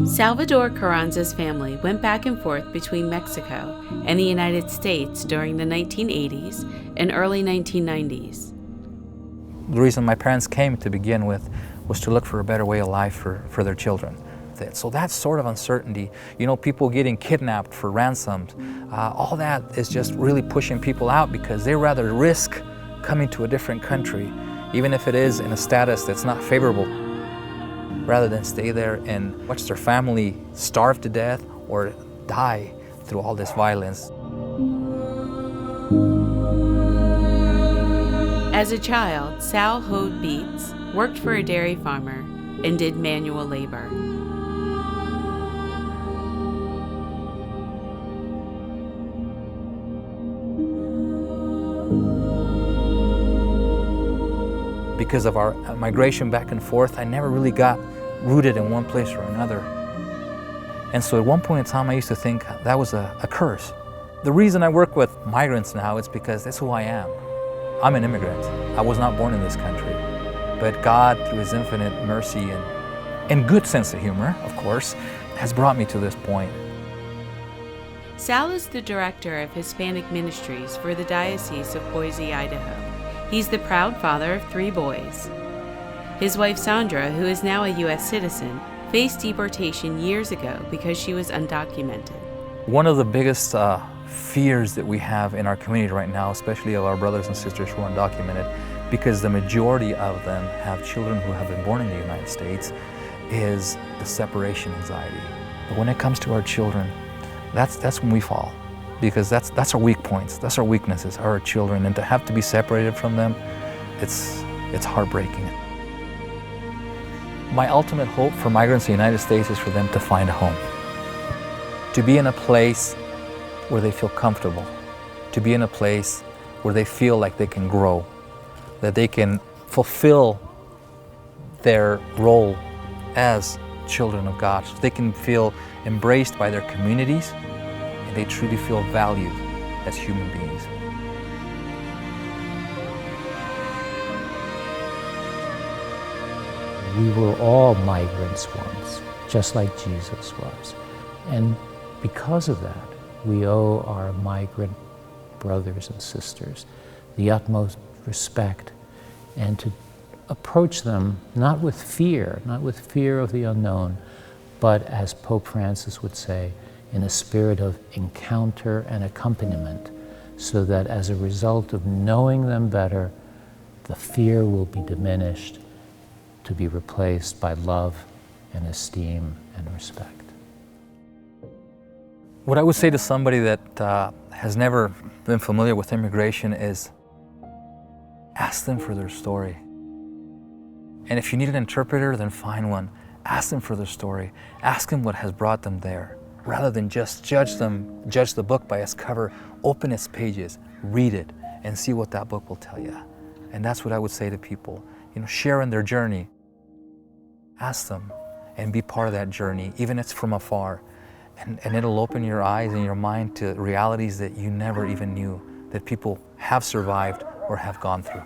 Salvador Carranza's family went back and forth between Mexico and the United States during the 1980s and early 1990s. The reason my parents came to begin with was to look for a better way of life for their children. So that sort of uncertainty, people getting kidnapped for ransoms, all that is just really pushing people out because they rather risk coming to a different country, even if it is in a status that's not favorable, rather than stay there and watch their family starve to death or die through all this violence. As a child, Sal hoed beets, worked for a dairy farmer, and did manual labor. Because of our migration back and forth, I never really got rooted in one place or another. And so at one point in time, I used to think that was a curse. The reason I work with migrants now is because that's who I am. I'm an immigrant. I was not born in this country. But God, through His infinite mercy and good sense of humor, of course, has brought me to this point. Sal is the director of Hispanic Ministries for the Diocese of Boise, Idaho. He's the proud father of 3 boys. His wife Sandra, who is now a U.S. citizen, faced deportation years ago because she was undocumented. One of the biggest fears that we have in our community right now, especially of our brothers and sisters who are undocumented, because the majority of them have children who have been born in the United States, is the separation anxiety. But when it comes to our children, that's when we fall. Because that's our weak points, that's our weaknesses, our children, and to have to be separated from them, it's heartbreaking. My ultimate hope for migrants in the United States is for them to find a home, to be in a place where they feel comfortable, to be in a place where they feel like they can grow, that they can fulfill their role as children of God, so they can feel embraced by their communities, and they truly feel valued as human beings. We were all migrants once, just like Jesus was. And because of that, we owe our migrant brothers and sisters the utmost respect, and to approach them not with fear of the unknown, but as Pope Francis would say, in a spirit of encounter and accompaniment, so that as a result of knowing them better, the fear will be diminished to be replaced by love and esteem and respect. What I would say to somebody that has never been familiar with immigration is ask them for their story. And if you need an interpreter, then find one. Ask them for their story. Ask them what has brought them there. Rather than just judge the book by its cover, open its pages, read it, and see what that book will tell you. And that's what I would say to people. Share in their journey. Ask them and be part of that journey, even if it's from afar. And it'll open your eyes and your mind to realities that you never even knew that people have survived or have gone through.